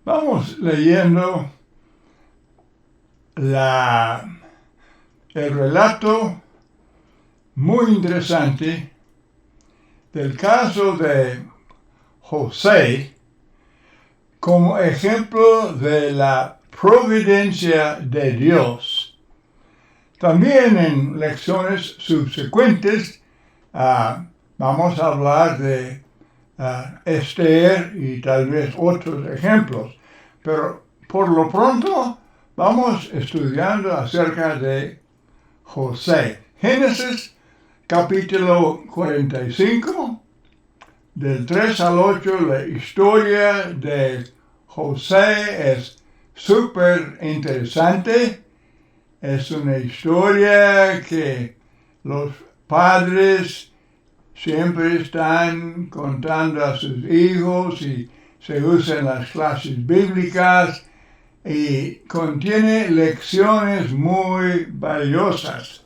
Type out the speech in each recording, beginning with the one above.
Vamos leyendo el relato muy interesante del caso de José como ejemplo de la providencia de Dios. También en lecciones subsecuentes vamos a hablar de Esther y tal vez otros ejemplos, pero por lo pronto vamos estudiando acerca de José. Génesis capítulo 45, del 3 al 8, la historia de José es súper interesante. Es una historia que los padres siempre están contando a sus hijos y se usan las clases bíblicas y contiene lecciones muy valiosas.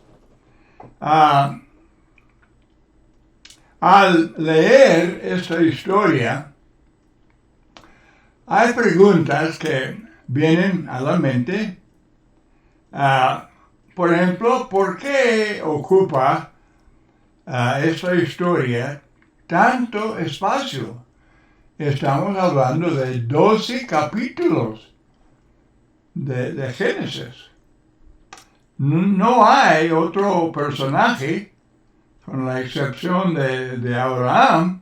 Al leer esta historia, hay preguntas que vienen a la mente. Por ejemplo, ¿por qué ocupa esta historia tanto espacio? Estamos hablando de 12 capítulos de Génesis. No hay otro personaje, con la excepción de Abraham,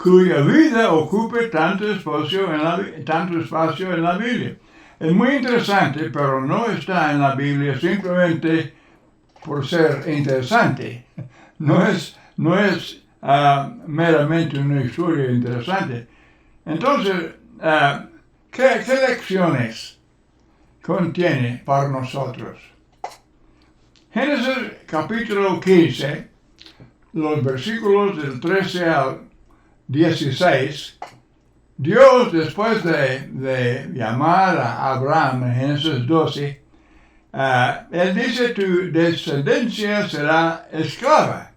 cuya vida ocupe tanto espacio en la Biblia. Es muy interesante, pero no está en la Biblia simplemente por ser interesante. No es meramente una historia interesante. Entonces, ¿qué lecciones contiene para nosotros? Génesis capítulo 15, los versículos del 13 al 16, Dios, después de llamar a Abraham en Génesis 12, Él dice, tu descendencia será esclava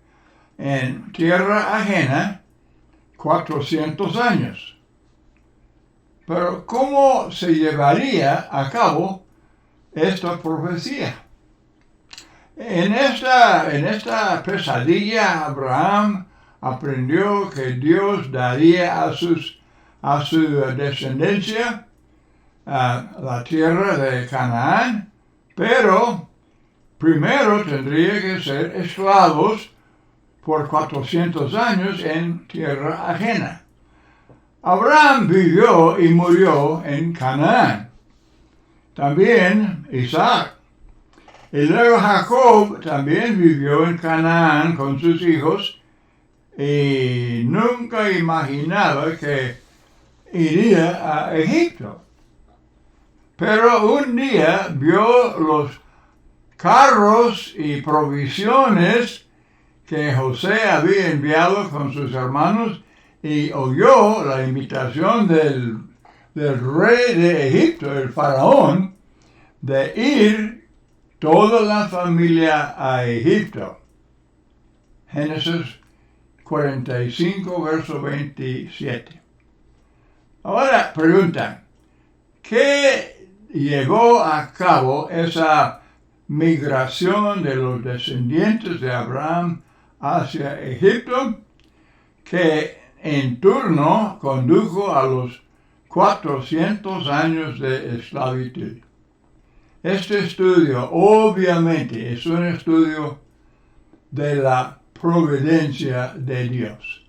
en tierra ajena 400 años. Pero ¿cómo se llevaría a cabo esta profecía? En esta pesadilla, Abraham aprendió que Dios daría a su descendencia la tierra de Canaán, pero primero tendría que ser esclavos por 400 años en tierra ajena. Abraham vivió y murió en Canaán. También Isaac. Y luego Jacob también vivió en Canaán con sus hijos y nunca imaginaba que iría a Egipto. Pero un día vio los carros y provisiones que José había enviado con sus hermanos y oyó la invitación del rey de Egipto, el faraón, de ir toda la familia a Egipto. Génesis 45, verso 27. Ahora preguntan, ¿qué llevó a cabo esa migración de los descendientes de Abraham hacia Egipto, que en turno condujo a los 400 años de esclavitud? Este estudio obviamente es un estudio de la providencia de Dios.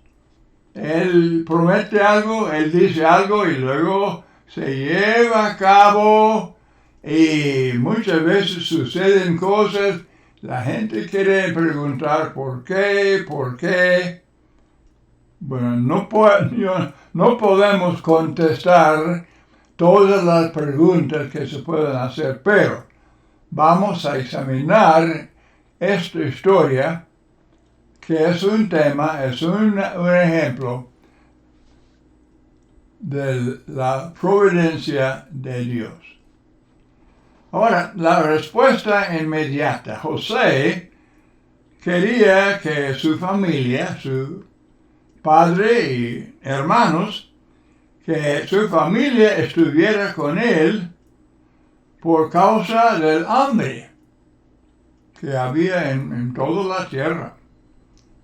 Él promete algo, Él dice algo y luego se lleva a cabo y muchas veces suceden cosas. La gente quiere preguntar ¿por qué? Bueno, no podemos contestar todas las preguntas que se pueden hacer, pero vamos a examinar esta historia, que es un tema, es un ejemplo de la providencia de Dios. Ahora, la respuesta inmediata. José quería que su familia, su padre y hermanos, que su familia estuviera con él por causa del hambre que había en toda la tierra.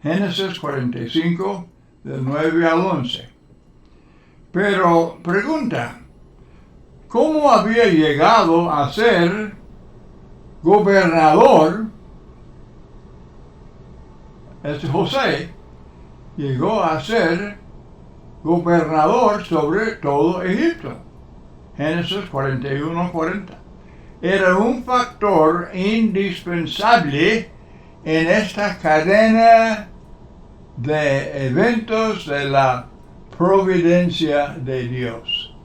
Génesis 45, del 9 al 11. Pero pregunta, ¿cómo había llegado a ser gobernador? José llegó a ser gobernador sobre todo Egipto. Génesis 41:40. Era un factor indispensable en esta cadena de eventos de la providencia de Dios.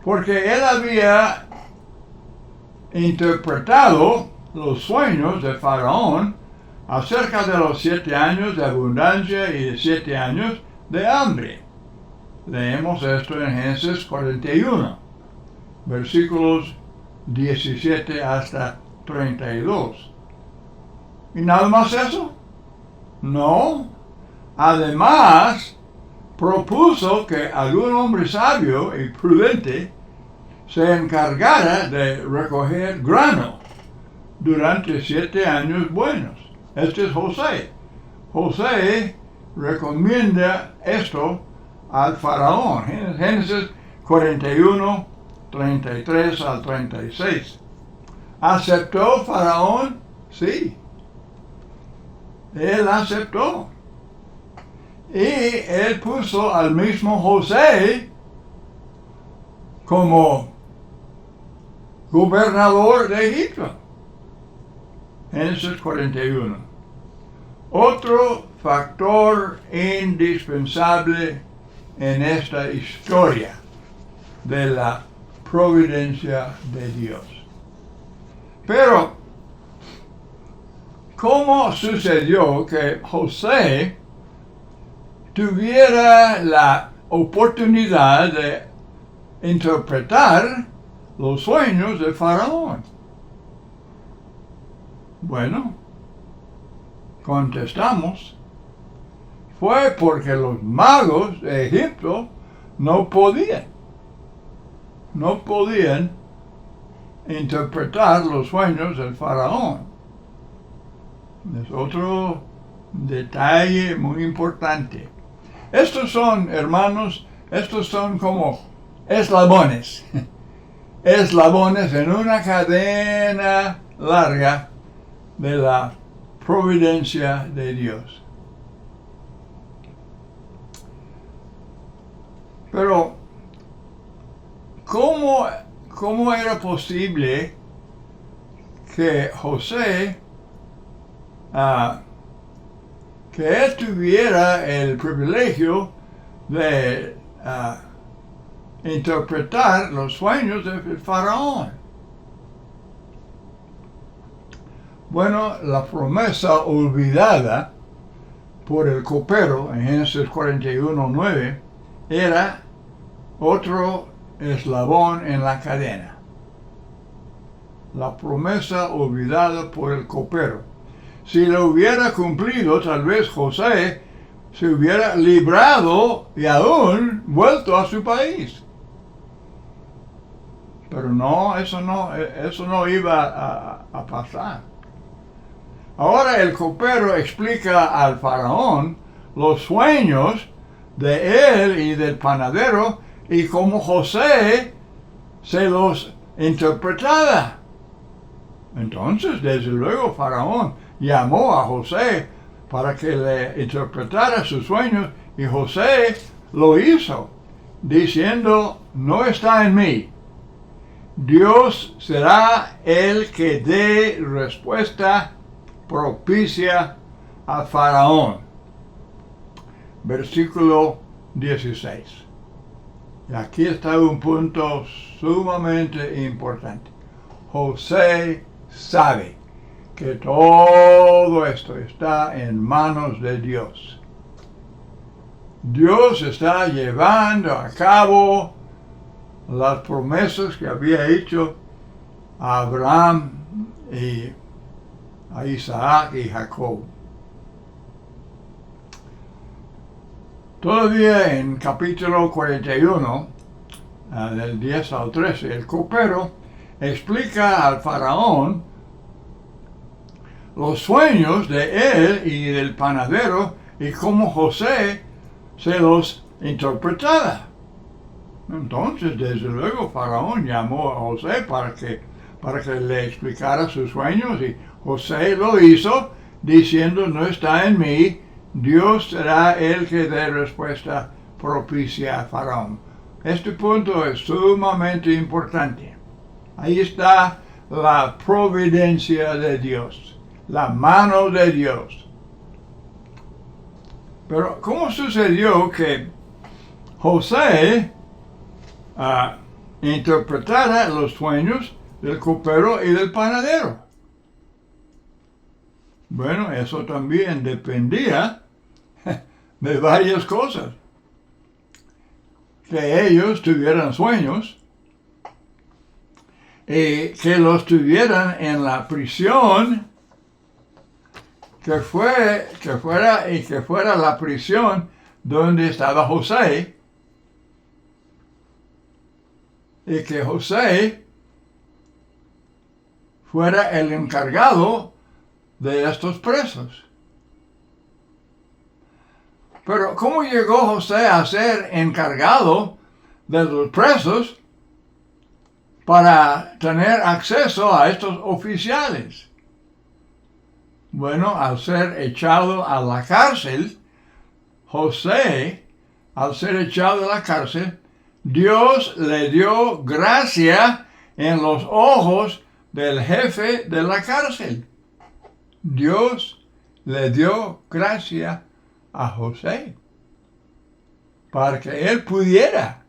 Porque él había interpretado los sueños de Faraón acerca de los 7 años de abundancia y de 7 años de hambre. Leemos esto en Génesis 41, versículos 17 hasta 32. ¿Y nada más eso? No. Además, propuso que algún hombre sabio y prudente se encargara de recoger grano durante 7 años buenos. Este es José. José recomienda esto al faraón. Génesis 41, 33 al 36. ¿Aceptó Faraón? Sí. Él aceptó. Y él puso al mismo José como gobernador de Egipto. Génesis 41. Otro factor indispensable en esta historia de la providencia de Dios. Pero, ¿cómo sucedió que José tuviera la oportunidad de interpretar los sueños de Faraón? Bueno, contestamos, fue porque los magos de Egipto no podían interpretar los sueños del faraón. Es otro detalle muy importante. Estos son, hermanos, como eslabones. Eslabones en una cadena larga de la providencia de Dios. Pero, ¿cómo era posible que José, que él tuviera el privilegio de interpretar los sueños del faraón? Bueno, la promesa olvidada por el copero en Génesis 41:9 era otro eslabón en la cadena. La promesa olvidada por el copero. Si lo hubiera cumplido, tal vez José se hubiera librado y aún vuelto a su país. Pero no, eso no iba a pasar. Ahora el copero explica al faraón los sueños de él y del panadero y cómo José se los interpretaba. Entonces, desde luego, Faraón llamó a José para que le interpretara sus sueños y José lo hizo, diciendo, no está en mí. Dios será el que dé respuesta propicia a Faraón. Versículo 16. Y aquí está un punto sumamente importante. José sabe que todo esto está en manos de Dios. Dios está llevando a cabo las promesas que había hecho a Abraham y a Isaac y Jacob. Todavía en capítulo 41, del 10 al 13, el copero explica al faraón los sueños de él y del panadero y cómo José se los interpretaba. Entonces, desde luego, faraón llamó a José para que le explicara sus sueños y José lo hizo diciendo: no está en mí, Dios será el que dé respuesta propicia a faraón. Este punto es sumamente importante. Ahí está la providencia de Dios, la mano de Dios. Pero ¿cómo sucedió que José interpretara los sueños del copero y del panadero? Bueno, eso también dependía de varias cosas. Que ellos tuvieran sueños y que los tuvieran en la prisión, que fuera la prisión donde estaba José, y que José fuera el encargado de estos presos. Pero ¿cómo llegó José a ser encargado de los presos para tener acceso a estos oficiales? Bueno, al ser echado a la cárcel, José, al ser echado a la cárcel, Dios le dio gracia en los ojos del jefe de la cárcel. Dios le dio gracia a José para que él pudiera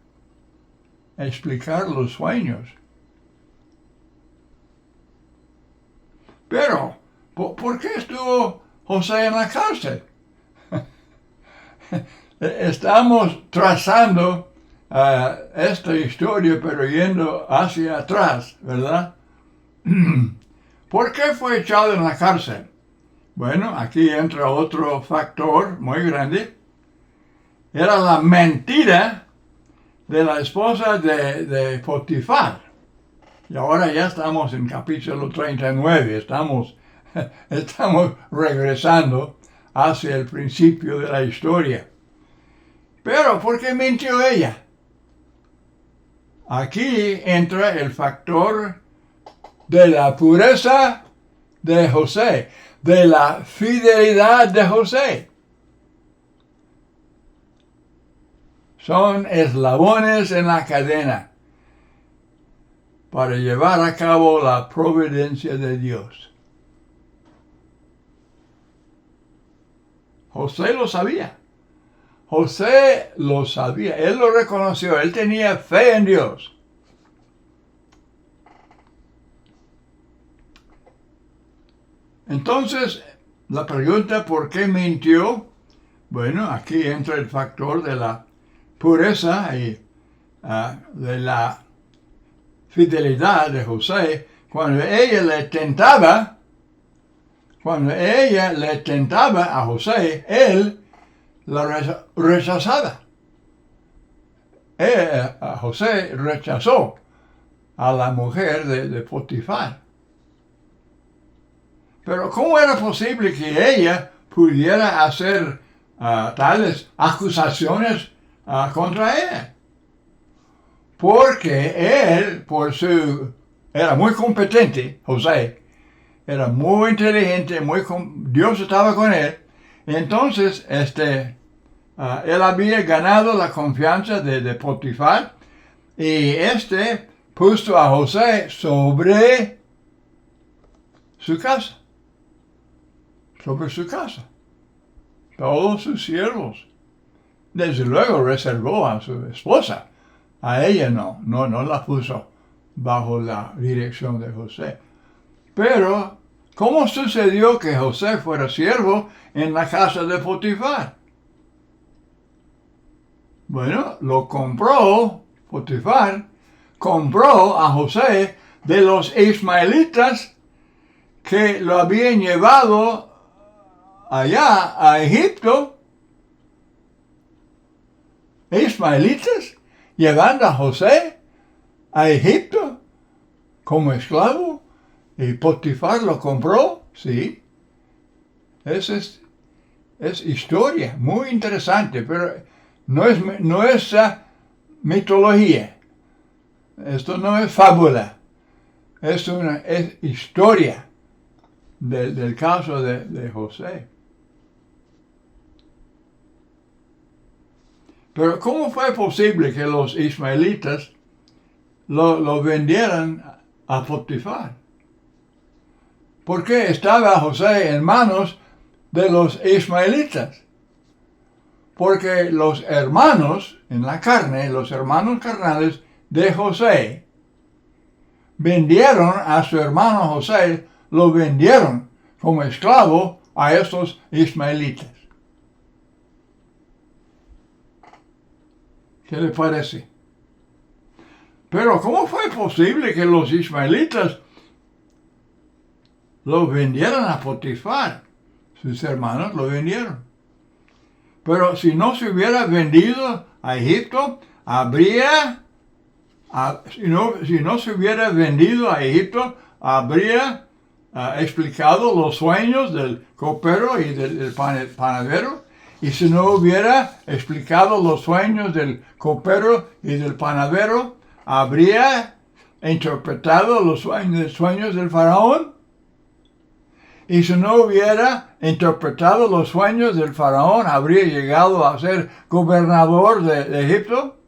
explicar los sueños. Pero, ¿por qué estuvo José en la cárcel? Estamos trazando esta historia, pero yendo hacia atrás, ¿verdad? ¿Por qué fue echado en la cárcel? Bueno, aquí entra otro factor muy grande. Era la mentira de la esposa de Potifar. Y ahora ya estamos en capítulo 39, estamos regresando hacia el principio de la historia. Pero, ¿por qué mintió ella? Aquí entra el factor de la pureza de José, de la fidelidad de José. Son eslabones en la cadena para llevar a cabo la providencia de Dios. José lo sabía. José lo sabía. Él lo reconoció. Él tenía fe en Dios. Entonces, la pregunta, ¿por qué mintió? Bueno, aquí entra el factor de la pureza y de la fidelidad de José. Cuando ella le tentaba a José, él la rechazaba. José rechazó a la mujer de Potifar. Pero ¿cómo era posible que ella pudiera hacer tales acusaciones contra él? Porque él, era muy competente, José, era muy inteligente, Dios estaba con él. Entonces, él había ganado la confianza de Potifar y puso a José sobre su casa. Todos sus siervos. Desde luego reservó a su esposa. A ella no la puso bajo la dirección de José. Pero, ¿cómo sucedió que José fuera siervo en la casa de Potifar? Bueno, Potifar compró a José de los ismaelitas que lo habían llevado allá a Egipto ismaelitas llevando a José a Egipto como esclavo y Potifar lo compró. Sí, es historia muy interesante, pero no es mitología. Esto no es fábula. Es historia del caso de José. Pero ¿cómo fue posible que los ismaelitas lo vendieran a Potifar? Porque estaba José en manos de los ismaelitas. Porque los hermanos en la carne, los hermanos carnales de José, vendieron a su hermano José, lo vendieron como esclavo a estos ismaelitas. ¿Qué le parece? Pero ¿cómo fue posible que los ismaelitas lo vendieran a Potifar? Sus hermanos lo vendieron. Pero si no se hubiera vendido a Egipto, si no se hubiera vendido a Egipto, habría explicado los sueños del copero y del panadero. Y si no hubiera explicado los sueños del copero y del panadero, habría interpretado los sueños del faraón. Y si no hubiera interpretado los sueños del faraón, habría llegado a ser gobernador de Egipto.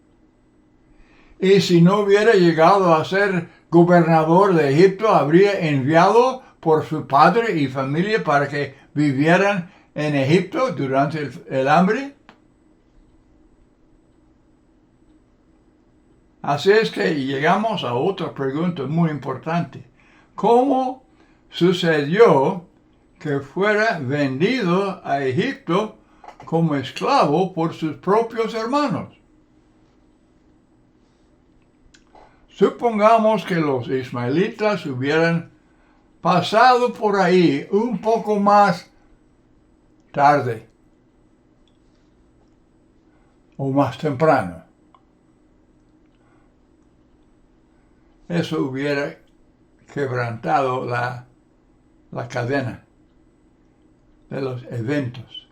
Y si no hubiera llegado a ser gobernador de Egipto, habría enviado por su padre y familia para que vivieran en Egipto durante el hambre. Así es que llegamos a otra pregunta muy importante. ¿Cómo sucedió que fuera vendido a Egipto como esclavo por sus propios hermanos? Supongamos que los ismaelitas hubieran pasado por ahí un poco más tarde o más temprano. Eso hubiera quebrantado la cadena de los eventos.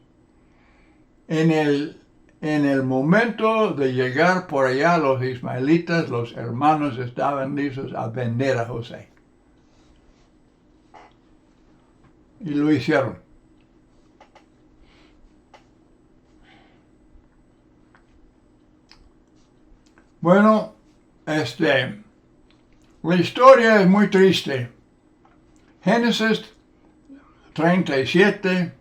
En el momento de llegar por allá los ismaelitas, los hermanos estaban listos a vender a José. Y lo hicieron. Bueno, la historia es muy triste. Génesis 37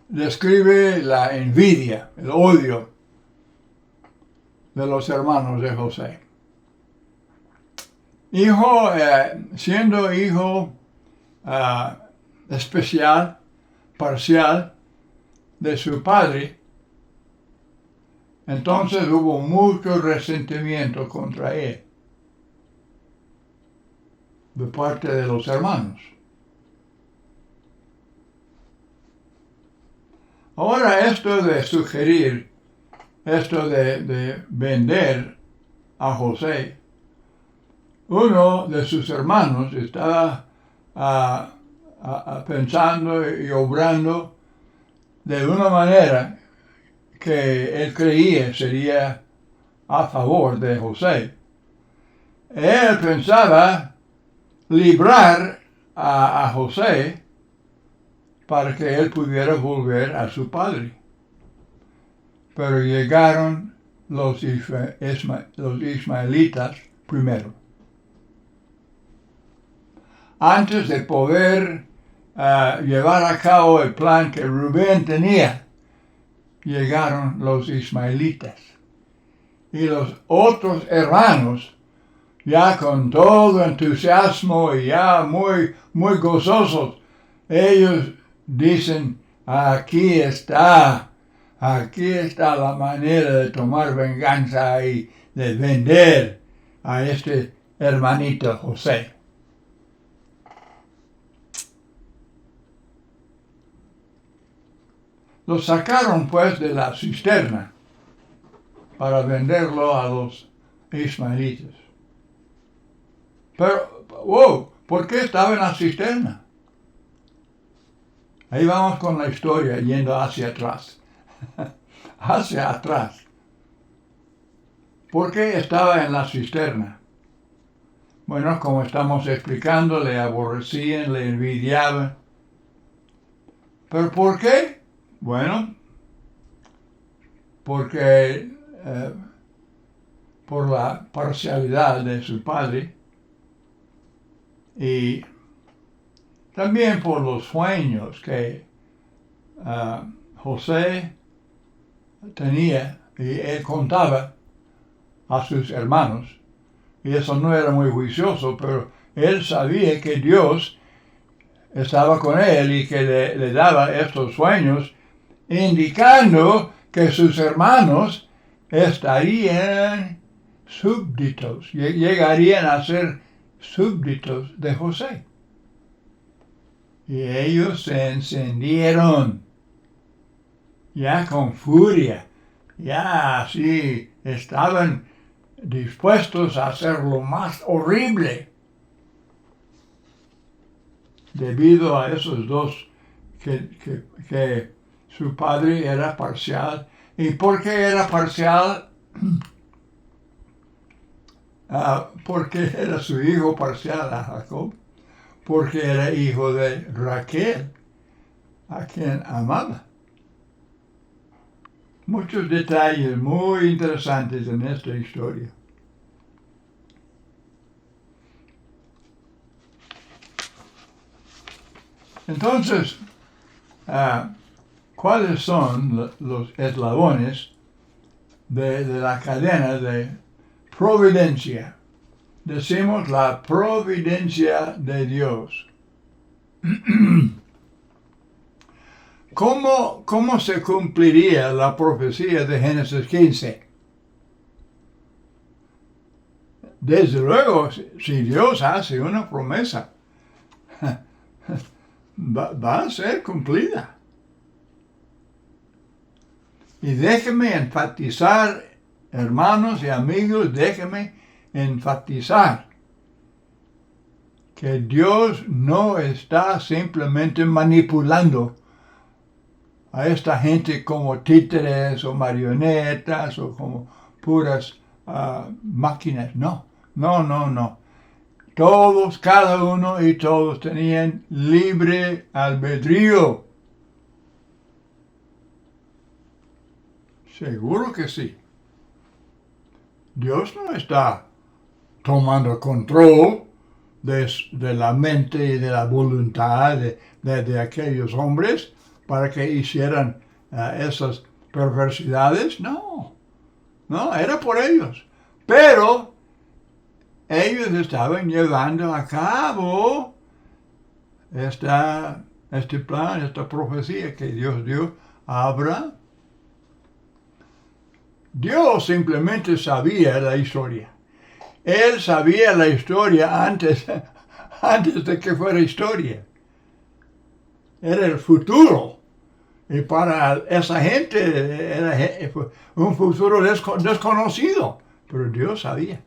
describe la envidia, el odio de los hermanos de José. Siendo hijo especial, parcial de su padre, entonces hubo mucho resentimiento contra él de parte de los hermanos. Ahora esto de vender a José, uno de sus hermanos estaba pensando y obrando de una manera que él creía sería a favor de José. Él pensaba librar a José para que él pudiera volver a su padre. Pero llegaron los ismaelitas primero. Antes de poder llevar a cabo el plan que Rubén tenía, llegaron los ismaelitas. Y los otros hermanos, ya con todo entusiasmo y ya muy, muy gozosos, ellos dicen, aquí está la manera de tomar venganza y de vender a este hermanito José. Lo sacaron pues de la cisterna para venderlo a los ismaelitas. Pero, wow, ¿por qué estaba en la cisterna? Ahí vamos con la historia yendo hacia atrás. Hacia atrás. ¿Por qué estaba en la cisterna? Bueno, como estamos explicando, le aborrecían, le envidiaban. ¿Pero por qué? Bueno, porque por la parcialidad de su padre y también por los sueños que José tenía y él contaba a sus hermanos. Y eso no era muy juicioso, pero él sabía que Dios estaba con él y que le daba estos sueños, indicando que sus hermanos estarían súbditos, llegarían a ser súbditos de José. Y ellos se encendieron, ya con furia, ya así estaban dispuestos a hacer lo más horrible debido a esos dos que su padre era parcial. ¿Y por qué era parcial? Porque era su hijo parcial a Jacob, porque era hijo de Raquel, a quien amaba. Muchos detalles muy interesantes en esta historia. Entonces, ¿cuáles son los eslabones de la cadena de providencia? Decimos la providencia de Dios. ¿Cómo se cumpliría la profecía de Génesis 15? Desde luego, si Dios hace una promesa, va a ser cumplida. Y déjeme enfatizar, hermanos y amigos, déjeme enfatizar que Dios no está simplemente manipulando a esta gente como títeres o marionetas o como puras máquinas. No. Todos, cada uno y todos tenían libre albedrío. Seguro que sí. Dios no está tomando control de la mente y de la voluntad de aquellos hombres para que hicieran esas perversidades. No, era por ellos. Pero ellos estaban llevando a cabo este plan, esta profecía que Dios dio a Abraham. Dios simplemente sabía la historia. Él sabía la historia antes de que fuera historia. Era el futuro. Y para esa gente era un futuro desconocido. Pero Dios sabía.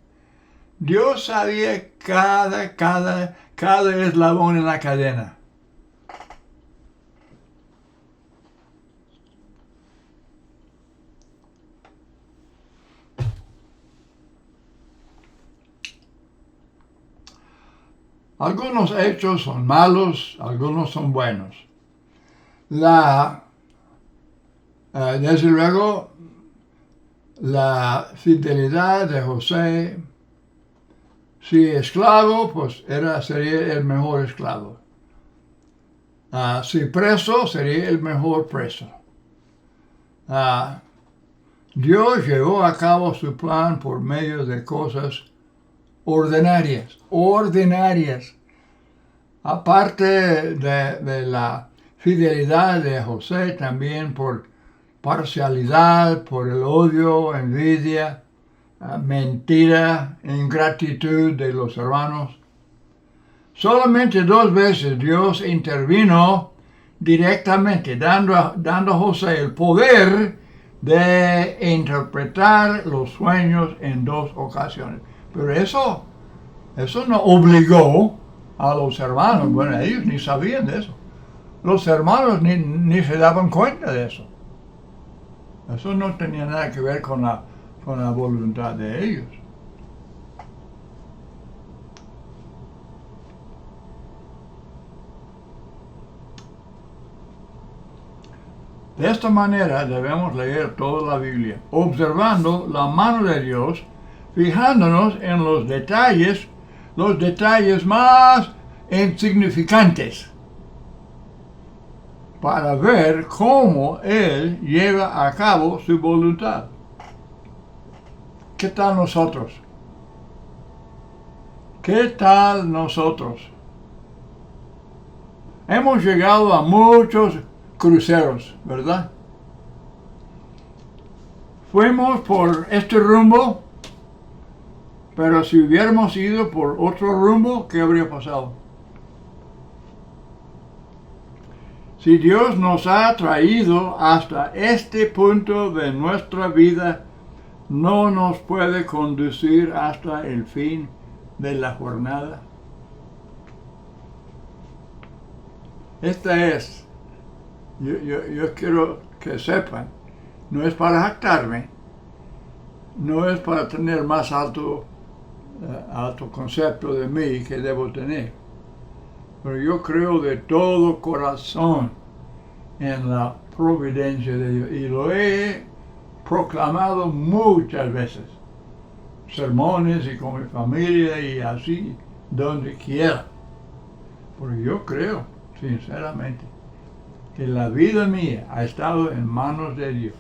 Dios sabía cada eslabón en la cadena. Algunos hechos son malos, algunos son buenos. Desde luego, la fidelidad de José, si esclavo, pues sería el mejor esclavo. Si preso, sería el mejor preso. Dios llevó a cabo su plan por medio de cosas ordinarias. Aparte de la fidelidad de José, también por parcialidad, por el odio, envidia, mentira, ingratitud de los hermanos. Solamente 2 veces Dios intervino directamente, dando a José el poder de interpretar los sueños en 2 ocasiones. Pero eso no obligó a los hermanos. Bueno, ellos ni sabían de eso. Los hermanos ni se daban cuenta de eso. Eso no tenía nada que ver con la voluntad de ellos. De esta manera debemos leer toda la Biblia, observando la mano de Dios, fijándonos en los detalles más insignificantes, para ver cómo Él lleva a cabo su voluntad. ¿Qué tal nosotros? ¿Qué tal nosotros? Hemos llegado a muchos cruceros, ¿verdad? Fuimos por este rumbo, pero si hubiéramos ido por otro rumbo, ¿qué habría pasado? Si Dios nos ha traído hasta este punto de nuestra vida, no nos puede conducir hasta el fin de la jornada. Esta es, yo quiero que sepan, no es para jactarme, no es para tener más alto concepto de mí que debo tener, pero yo creo de todo corazón en la providencia de Dios y lo he proclamado muchas veces, sermones y con mi familia y así, donde quiera, porque yo creo sinceramente que la vida mía ha estado en manos de Dios.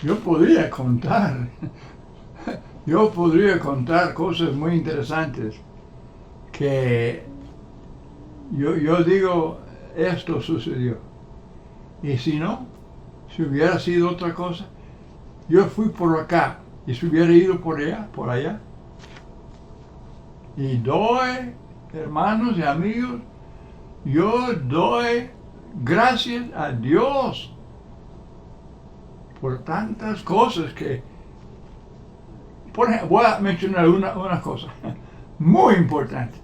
Yo podría contar cosas muy interesantes que yo digo, esto sucedió. Y si no, si hubiera sido otra cosa, yo fui por acá y si hubiera ido por allá. Y doy, hermanos y amigos, yo doy gracias a Dios por tantas cosas que... Por ejemplo, voy a mencionar una cosa muy importante.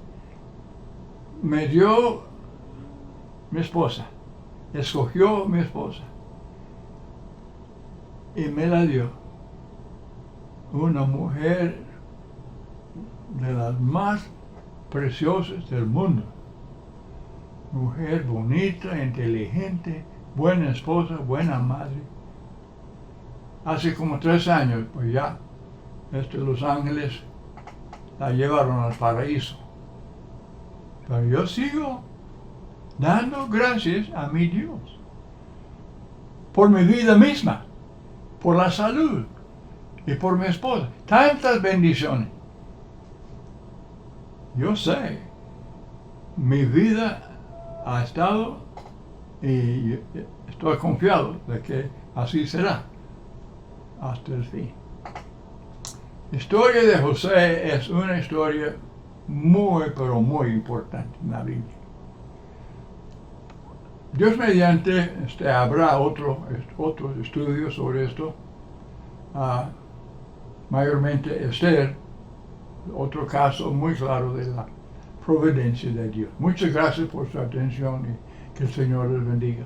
Me dio mi esposa, escogió mi esposa y me la dio. Una mujer de las más preciosas del mundo. Mujer bonita, inteligente, buena esposa, buena madre. Hace como 3 años, pues ya, Los Ángeles la llevaron al paraíso. Pero yo sigo dando gracias a mi Dios por mi vida misma, por la salud y por mi esposa. Tantas bendiciones. Yo sé, mi vida ha estado y estoy confiado de que así será hasta el fin. La historia de José es una historia muy, pero muy importante en la Biblia. Dios mediante habrá otro estudio sobre esto, mayormente Esther, otro caso muy claro de la providencia de Dios. Muchas gracias por su atención y que el Señor les bendiga.